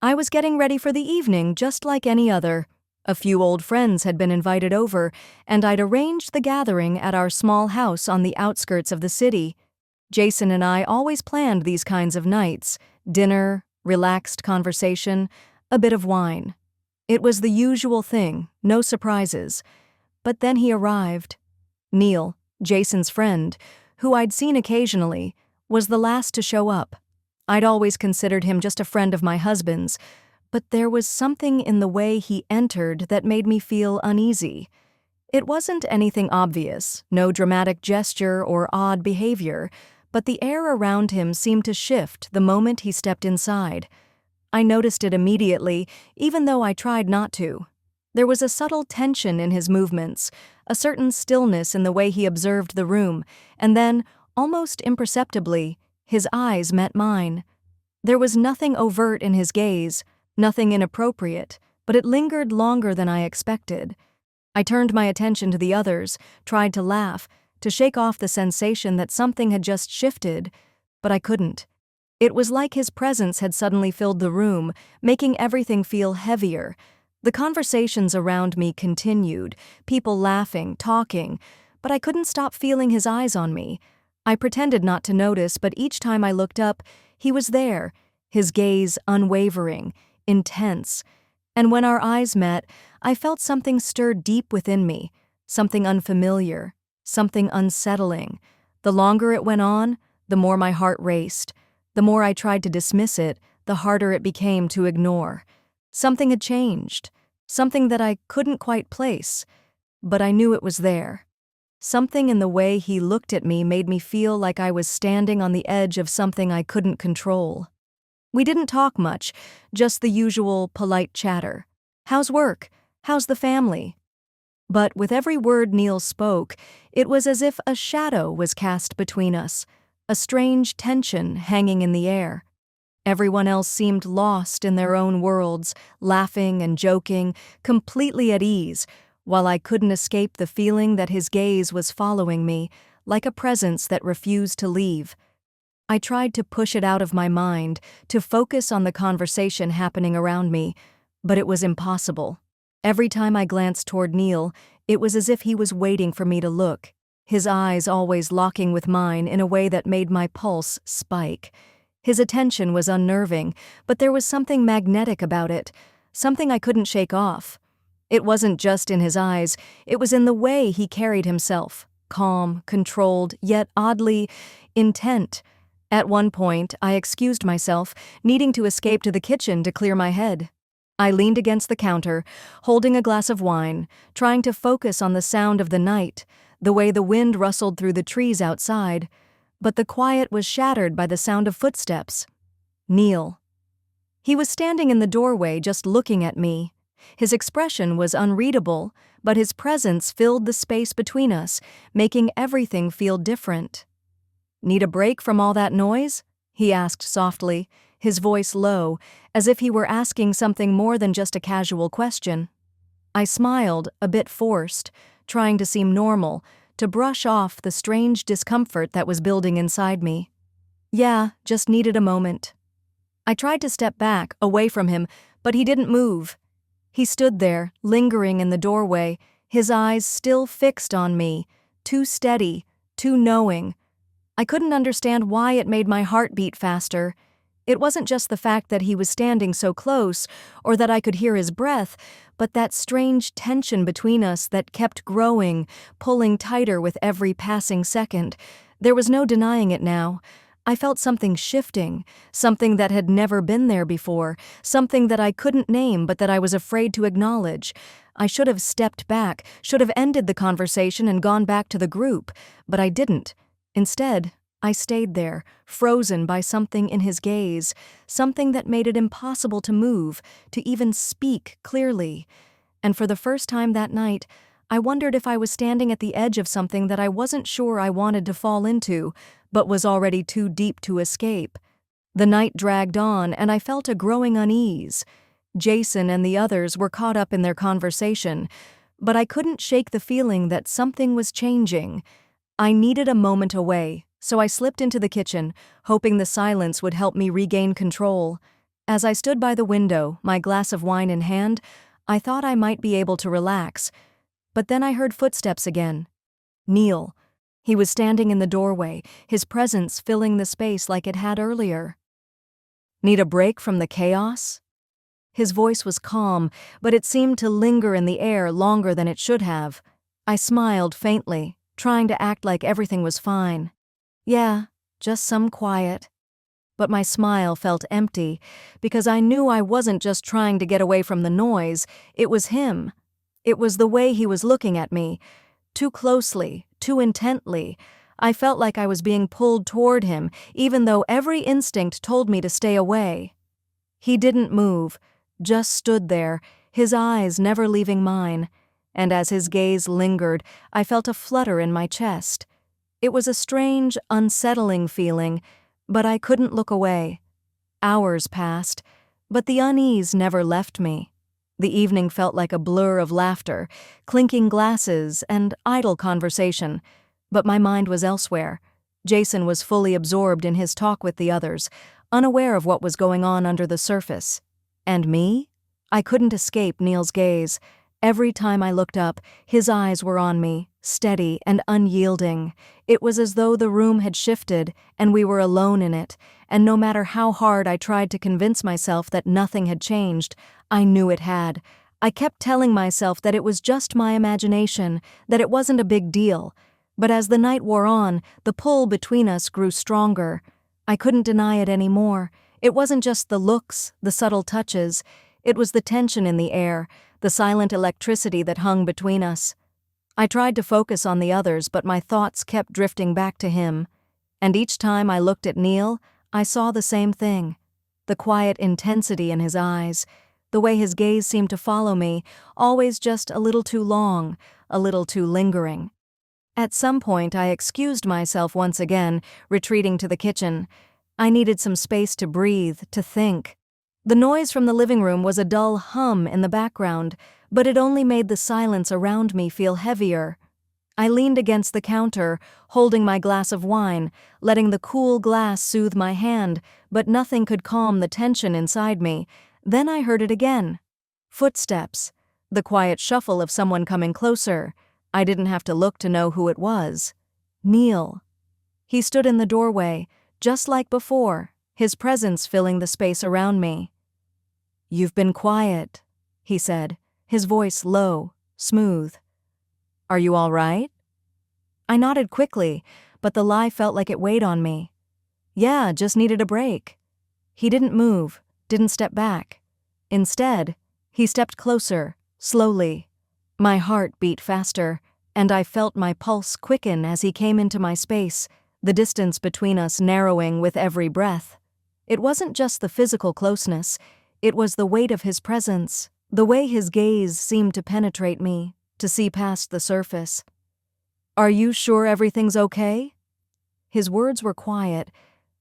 I was getting ready for the evening just like any other. A few old friends had been invited over, and I'd arranged the gathering at our small house on the outskirts of the city. Jason and I always planned these kinds of nights: dinner, relaxed conversation, a bit of wine. It was the usual thing, no surprises. But then he arrived. Neil, Jason's friend, who I'd seen occasionally, was the last to show up. I'd always considered him just a friend of my husband's, but there was something in the way he entered that made me feel uneasy. It wasn't anything obvious, no dramatic gesture or odd behavior, but the air around him seemed to shift the moment he stepped inside. I noticed it immediately, even though I tried not to. There was a subtle tension in his movements, a certain stillness in the way he observed the room, and then, almost imperceptibly, his eyes met mine. There was nothing overt in his gaze, nothing inappropriate, but it lingered longer than I expected. I turned my attention to the others, tried to laugh, to shake off the sensation that something had just shifted, but I couldn't. It was like his presence had suddenly filled the room, making everything feel heavier. The conversations around me continued, people laughing, talking, but I couldn't stop feeling his eyes on me. I pretended not to notice, but each time I looked up, he was there, his gaze unwavering, intense. And when our eyes met, I felt something stir deep within me, something unfamiliar, something unsettling. The longer it went on, the more my heart raced. The more I tried to dismiss it, the harder it became to ignore. Something had changed, something that I couldn't quite place, but I knew it was there. Something in the way he looked at me made me feel like I was standing on the edge of something I couldn't control. We didn't talk much, just the usual polite chatter. How's work? How's the family? But with every word Neil spoke, it was as if a shadow was cast between us, a strange tension hanging in the air. Everyone else seemed lost in their own worlds, laughing and joking, completely at ease, while I couldn't escape the feeling that his gaze was following me, like a presence that refused to leave. I tried to push it out of my mind, to focus on the conversation happening around me, but it was impossible. Every time I glanced toward Neil, it was as if he was waiting for me to look, his eyes always locking with mine in a way that made my pulse spike. His attention was unnerving, but there was something magnetic about it, something I couldn't shake off. It wasn't just in his eyes, it was in the way he carried himself, calm, controlled, yet oddly intent. At one point, I excused myself, needing to escape to the kitchen to clear my head. I leaned against the counter, holding a glass of wine, trying to focus on the sound of the night, the way the wind rustled through the trees outside, but the quiet was shattered by the sound of footsteps. Neil. He was standing in the doorway just looking at me. His expression was unreadable, but his presence filled the space between us, making everything feel different. "Need a break from all that noise?" he asked softly, his voice low, as if he were asking something more than just a casual question. I smiled, a bit forced, trying to seem normal, to brush off the strange discomfort that was building inside me. "Yeah, just needed a moment." I tried to step back, away from him, but he didn't move. He stood there, lingering in the doorway, his eyes still fixed on me, too steady, too knowing. I couldn't understand why it made my heart beat faster. It wasn't just the fact that he was standing so close, or that I could hear his breath, but that strange tension between us that kept growing, pulling tighter with every passing second. There was no denying it now. I felt something shifting, something that had never been there before, something that I couldn't name but that I was afraid to acknowledge. I should have stepped back, should have ended the conversation and gone back to the group, but I didn't. Instead, I stayed there, frozen by something in his gaze, something that made it impossible to move, to even speak clearly. And for the first time that night, I wondered if I was standing at the edge of something that I wasn't sure I wanted to fall into, but was already too deep to escape. The night dragged on, and I felt a growing unease. Jason and the others were caught up in their conversation, but I couldn't shake the feeling that something was changing. I needed a moment away, so I slipped into the kitchen, hoping the silence would help me regain control. As I stood by the window, my glass of wine in hand, I thought I might be able to relax, but then I heard footsteps again. Neil. He was standing in the doorway, his presence filling the space like it had earlier. Need a break from the chaos? His voice was calm, but it seemed to linger in the air longer than it should have. I smiled faintly, trying to act like everything was fine. Yeah, just some quiet. But my smile felt empty, because I knew I wasn't just trying to get away from the noise, it was him. It was the way he was looking at me. Too closely, too intently. I felt like I was being pulled toward him, even though every instinct told me to stay away. He didn't move, just stood there, his eyes never leaving mine, and as his gaze lingered, I felt a flutter in my chest. It was a strange, unsettling feeling, but I couldn't look away. Hours passed, but the unease never left me. The evening felt like a blur of laughter, clinking glasses, and idle conversation, but my mind was elsewhere. Jason was fully absorbed in his talk with the others, unaware of what was going on under the surface. And me? I couldn't escape Neil's gaze. Every time I looked up, his eyes were on me, steady and unyielding. It was as though the room had shifted, and we were alone in it, and no matter how hard I tried to convince myself that nothing had changed, I knew it had. I kept telling myself that it was just my imagination, that it wasn't a big deal. But as the night wore on, the pull between us grew stronger. I couldn't deny it anymore. It wasn't just the looks, the subtle touches. It was the tension in the air, the silent electricity that hung between us. I tried to focus on the others, but my thoughts kept drifting back to him. And each time I looked at Neil, I saw the same thing. The quiet intensity in his eyes, the way his gaze seemed to follow me, always just a little too long, a little too lingering. At some point, I excused myself once again, retreating to the kitchen. I needed some space to breathe, to think. The noise from the living room was a dull hum in the background, but it only made the silence around me feel heavier. I leaned against the counter, holding my glass of wine, letting the cool glass soothe my hand, but nothing could calm the tension inside me. Then I heard it again. Footsteps. The quiet shuffle of someone coming closer. I didn't have to look to know who it was. Neil. He stood in the doorway, just like before, his presence filling the space around me. "You've been quiet," he said, his voice low, smooth. "Are you all right?" I nodded quickly, but the lie felt like it weighed on me. Yeah, just needed a break. He didn't move, didn't step back. Instead, he stepped closer, slowly. My heart beat faster, and I felt my pulse quicken as he came into my space, the distance between us narrowing with every breath. It wasn't just the physical closeness, it was the weight of his presence, the way his gaze seemed to penetrate me, to see past the surface. "Are you sure everything's okay?" His words were quiet,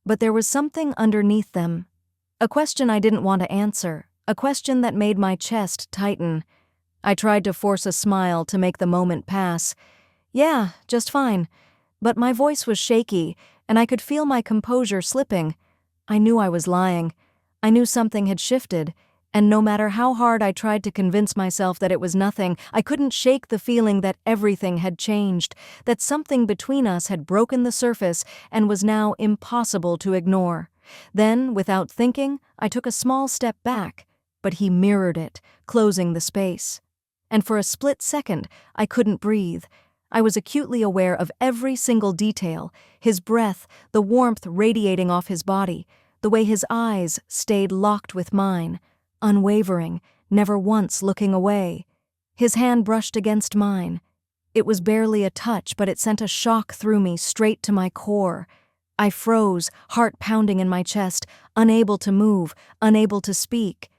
but there was something underneath them. A question I didn't want to answer, a question that made my chest tighten. I tried to force a smile to make the moment pass. "Yeah, just fine." But my voice was shaky, and I could feel my composure slipping. I knew I was lying. I knew something had shifted, and no matter how hard I tried to convince myself that it was nothing, I couldn't shake the feeling that everything had changed, that something between us had broken the surface and was now impossible to ignore. Then, without thinking, I took a small step back, but he mirrored it, closing the space. And for a split second, I couldn't breathe. I was acutely aware of every single detail, his breath, the warmth radiating off his body, the way his eyes stayed locked with mine, unwavering, never once looking away. His hand brushed against mine. It was barely a touch, but it sent a shock through me straight to my core. I froze, heart pounding in my chest, unable to move, unable to speak.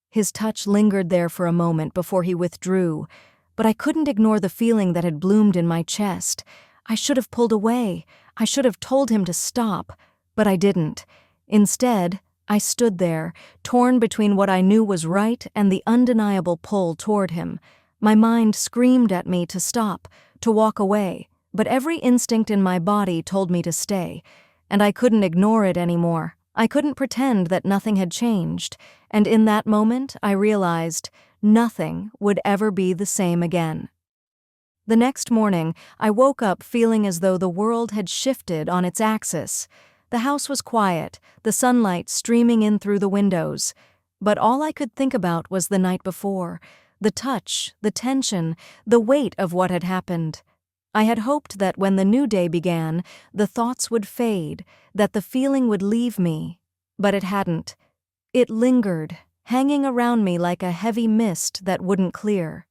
His touch lingered there for a moment before he withdrew, but I couldn't ignore the feeling that had bloomed in my chest. I should have pulled away. I should have told him to stop, but I didn't. Instead, I stood there, torn between what I knew was right and the undeniable pull toward him. My mind screamed at me to stop, to walk away, but every instinct in my body told me to stay, and I couldn't ignore it anymore. I couldn't pretend that nothing had changed, and in that moment I realized nothing would ever be the same again. The next morning, I woke up feeling as though the world had shifted on its axis. The house was quiet, the sunlight streaming in through the windows. But all I could think about was the night before, the touch, the tension, the weight of what had happened. I had hoped that when the new day began, the thoughts would fade, that the feeling would leave me. But it hadn't. It lingered, hanging around me like a heavy mist that wouldn't clear.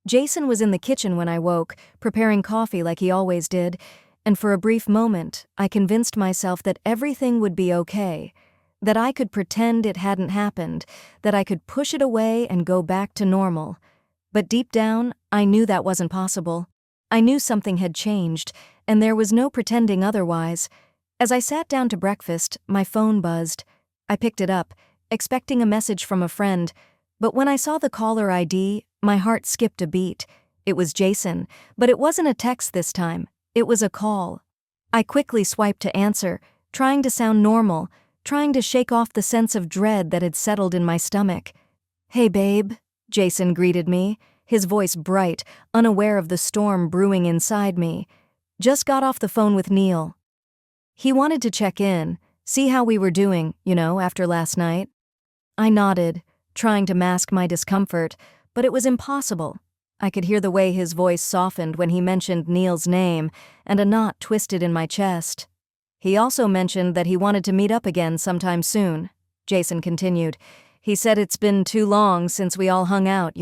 Jason was in the kitchen when I woke, preparing coffee like he always did, and for a brief moment, I convinced myself that everything would be okay, that I could pretend it hadn't happened, that I could push it away and go back to normal. But deep down, I knew that wasn't possible. I knew something had changed, and there was no pretending otherwise. As I sat down to breakfast, my phone buzzed. I picked it up, expecting a message from a friend, but when I saw the caller ID, my heart skipped a beat. It was Jason, but it wasn't a text this time. It was a call. I quickly swiped to answer, trying to sound normal, trying to shake off the sense of dread that had settled in my stomach. "Hey, babe," Jason greeted me, his voice bright, unaware of the storm brewing inside me. "Just got off the phone with Neil." He wanted to check in, see how we were doing, after last night. I nodded, trying to mask my discomfort, but it was impossible. I could hear the way his voice softened when he mentioned Neil's name, and a knot twisted in my chest. "He also mentioned that he wanted to meet up again sometime soon," Jason continued. "He said it's been too long since we all hung out,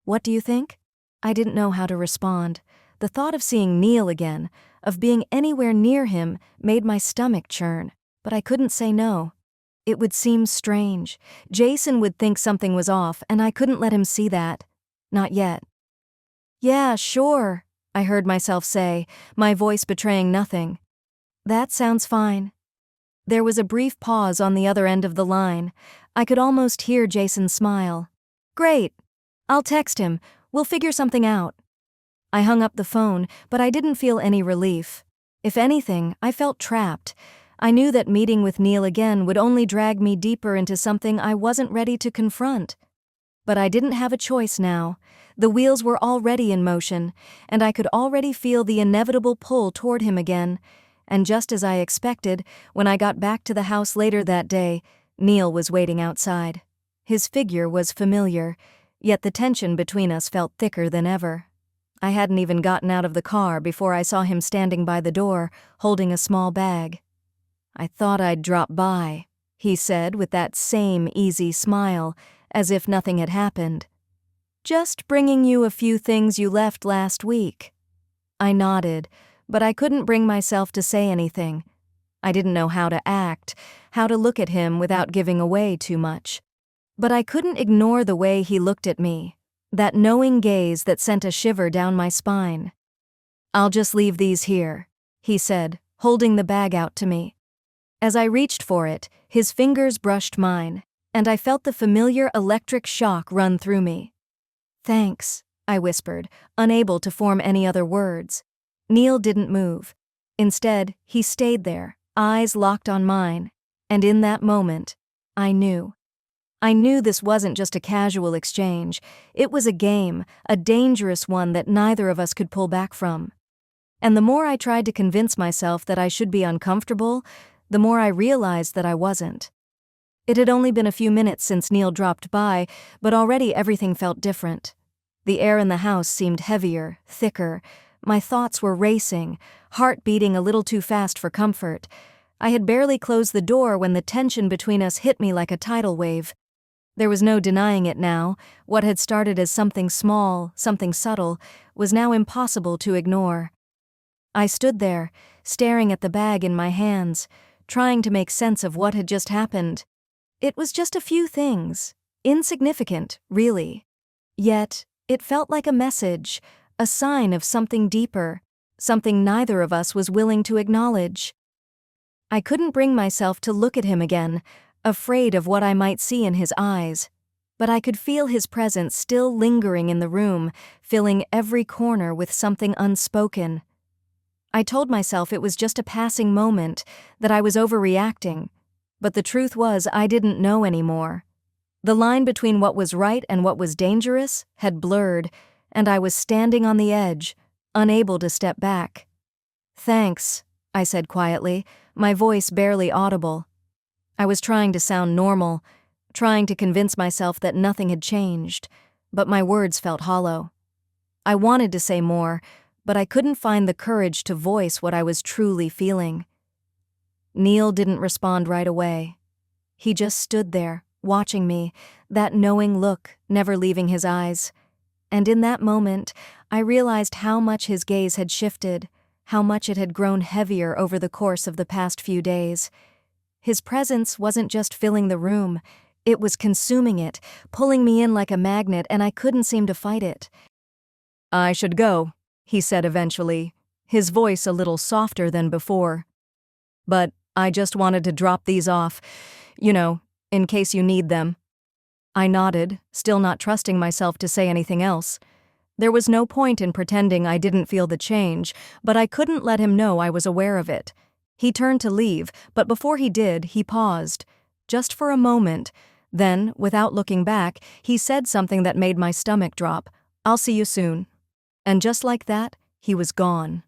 What do you think? I didn't know how to respond. The thought of seeing Neil again, of being anywhere near him, made my stomach churn, but I couldn't say no. It would seem strange. Jason would think something was off, and I couldn't let him see that. Not yet. "Yeah, sure," I heard myself say, my voice betraying nothing. "That sounds fine." There was a brief pause on the other end of the line. I could almost hear Jason smile. "Great. I'll text him. We'll figure something out." I hung up the phone, but I didn't feel any relief. If anything, I felt trapped. I knew that meeting with Neil again would only drag me deeper into something I wasn't ready to confront. But I didn't have a choice now. The wheels were already in motion, and I could already feel the inevitable pull toward him again. And just as I expected, when I got back to the house later that day, Neil was waiting outside. His figure was familiar, yet the tension between us felt thicker than ever. I hadn't even gotten out of the car before I saw him standing by the door, holding a small bag. "I thought I'd drop by," he said with that same easy smile, as if nothing had happened. "Just bringing you a few things you left last week." I nodded, but I couldn't bring myself to say anything. I didn't know how to act, how to look at him without giving away too much. But I couldn't ignore the way he looked at me, that knowing gaze that sent a shiver down my spine. "I'll just leave these here," he said, holding the bag out to me. As I reached for it, his fingers brushed mine, and I felt the familiar electric shock run through me. "Thanks," I whispered, unable to form any other words. Neil didn't move. Instead, he stayed there, eyes locked on mine, and in that moment, I knew. I knew this wasn't just a casual exchange. It was a game, a dangerous one that neither of us could pull back from. And the more I tried to convince myself that I should be uncomfortable, the more I realized that I wasn't. It had only been a few minutes since Neil dropped by, but already everything felt different. The air in the house seemed heavier, thicker. My thoughts were racing, heart beating a little too fast for comfort. I had barely closed the door when the tension between us hit me like a tidal wave. There was no denying it now. What had started as something small, something subtle, was now impossible to ignore. I stood there, staring at the bag in my hands, trying to make sense of what had just happened. It was just a few things, insignificant, really. Yet, it felt like a message, a sign of something deeper, something neither of us was willing to acknowledge. I couldn't bring myself to look at him again, afraid of what I might see in his eyes, but I could feel his presence still lingering in the room, filling every corner with something unspoken. I told myself it was just a passing moment, that I was overreacting. But the truth was I didn't know anymore. The line between what was right and what was dangerous had blurred, and I was standing on the edge, unable to step back. "Thanks," I said quietly, my voice barely audible. I was trying to sound normal, trying to convince myself that nothing had changed, but my words felt hollow. I wanted to say more, but I couldn't find the courage to voice what I was truly feeling. Neil didn't respond right away. He just stood there, watching me, that knowing look never leaving his eyes. And in that moment, I realized how much his gaze had shifted, how much it had grown heavier over the course of the past few days. His presence wasn't just filling the room, it was consuming it, pulling me in like a magnet, and I couldn't seem to fight it. "I should go," he said eventually, his voice a little softer than before. "But I just wanted to drop these off, in case you need them." I nodded, still not trusting myself to say anything else. There was no point in pretending I didn't feel the change, but I couldn't let him know I was aware of it. He turned to leave, but before he did, he paused. Just for a moment. Then, without looking back, he said something that made my stomach drop. "I'll see you soon." And just like that, he was gone.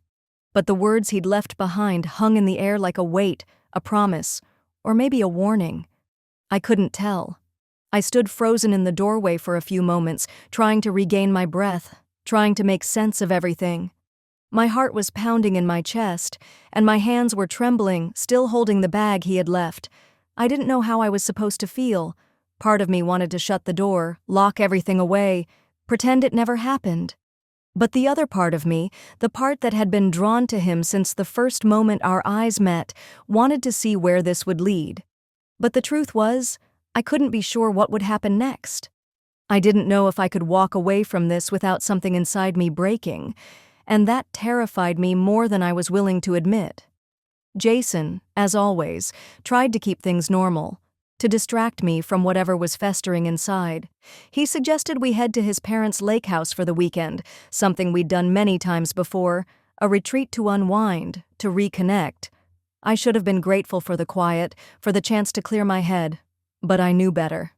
But the words he'd left behind hung in the air like a weight, a promise, or maybe a warning. I couldn't tell. I stood frozen in the doorway for a few moments, trying to regain my breath, trying to make sense of everything. My heart was pounding in my chest, and my hands were trembling, still holding the bag he had left. I didn't know how I was supposed to feel. Part of me wanted to shut the door, lock everything away, pretend it never happened. But the other part of me, the part that had been drawn to him since the first moment our eyes met, wanted to see where this would lead. But the truth was, I couldn't be sure what would happen next. I didn't know if I could walk away from this without something inside me breaking, and that terrified me more than I was willing to admit. Jason, as always, tried to keep things normal, to distract me from whatever was festering inside. He suggested we head to his parents' lake house for the weekend, something we'd done many times before, a retreat to unwind, to reconnect. I should have been grateful for the quiet, for the chance to clear my head, but I knew better.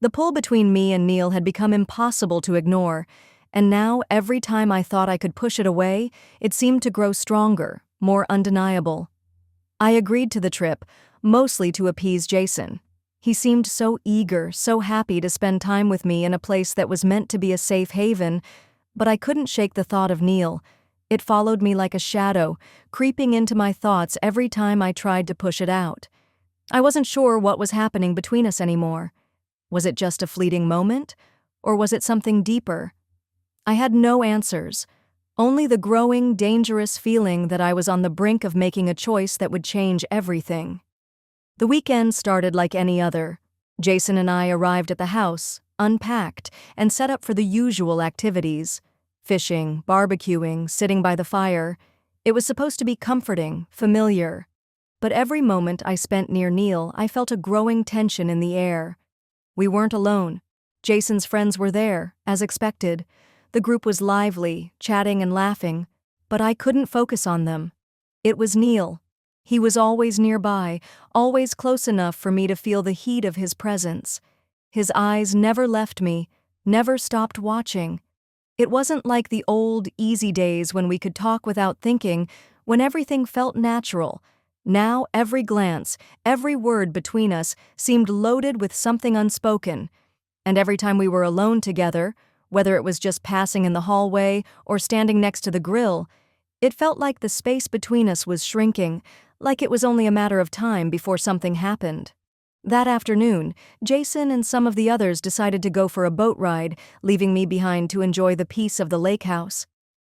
The pull between me and Neil had become impossible to ignore, and now every time I thought I could push it away, it seemed to grow stronger, more undeniable. I agreed to the trip, mostly to appease Jason. He seemed so eager, so happy to spend time with me in a place that was meant to be a safe haven, but I couldn't shake the thought of Neil. It followed me like a shadow, creeping into my thoughts every time I tried to push it out. I wasn't sure what was happening between us anymore. Was it just a fleeting moment, or was it something deeper? I had no answers, only the growing, dangerous feeling that I was on the brink of making a choice that would change everything. The weekend started like any other. Jason and I arrived at the house, unpacked, and set up for the usual activities. Fishing, barbecuing, sitting by the fire. It was supposed to be comforting, familiar. But every moment I spent near Neil, I felt a growing tension in the air. We weren't alone. Jason's friends were there, as expected. The group was lively, chatting and laughing, but I couldn't focus on them. It was Neil. He was always nearby, always close enough for me to feel the heat of his presence. His eyes never left me, never stopped watching. It wasn't like the old, easy days when we could talk without thinking, when everything felt natural. Now every glance, every word between us seemed loaded with something unspoken. And every time we were alone together, whether it was just passing in the hallway or standing next to the grill, it felt like the space between us was shrinking, like it was only a matter of time before something happened. That afternoon, Jason and some of the others decided to go for a boat ride, leaving me behind to enjoy the peace of the lake house.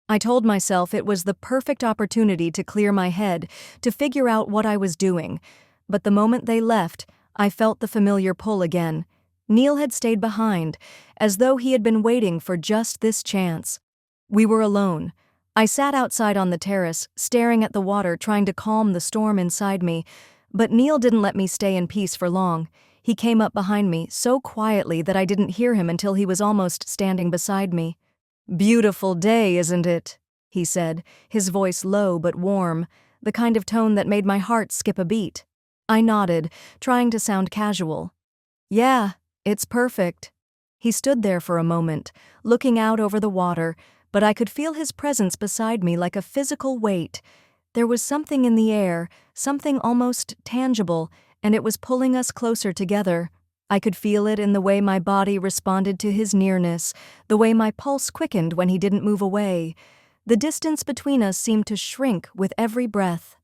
I told myself it was the perfect opportunity to clear my head, to figure out what I was doing. But the moment they left, I felt the familiar pull again. Neil had stayed behind, as though he had been waiting for just this chance. We were alone. I sat outside on the terrace, staring at the water, trying to calm the storm inside me. But Neil didn't let me stay in peace for long. He came up behind me, so quietly that I didn't hear him until he was almost standing beside me. "Beautiful day, isn't it?" he said, his voice low but warm, the kind of tone that made my heart skip a beat. I nodded, trying to sound casual. Yeah, it's perfect. He stood there for a moment, looking out over the water, but I could feel his presence beside me like a physical weight. There was something in the air, something almost tangible, and it was pulling us closer together. I could feel it in the way my body responded to his nearness, the way my pulse quickened when he didn't move away. The distance between us seemed to shrink with every breath.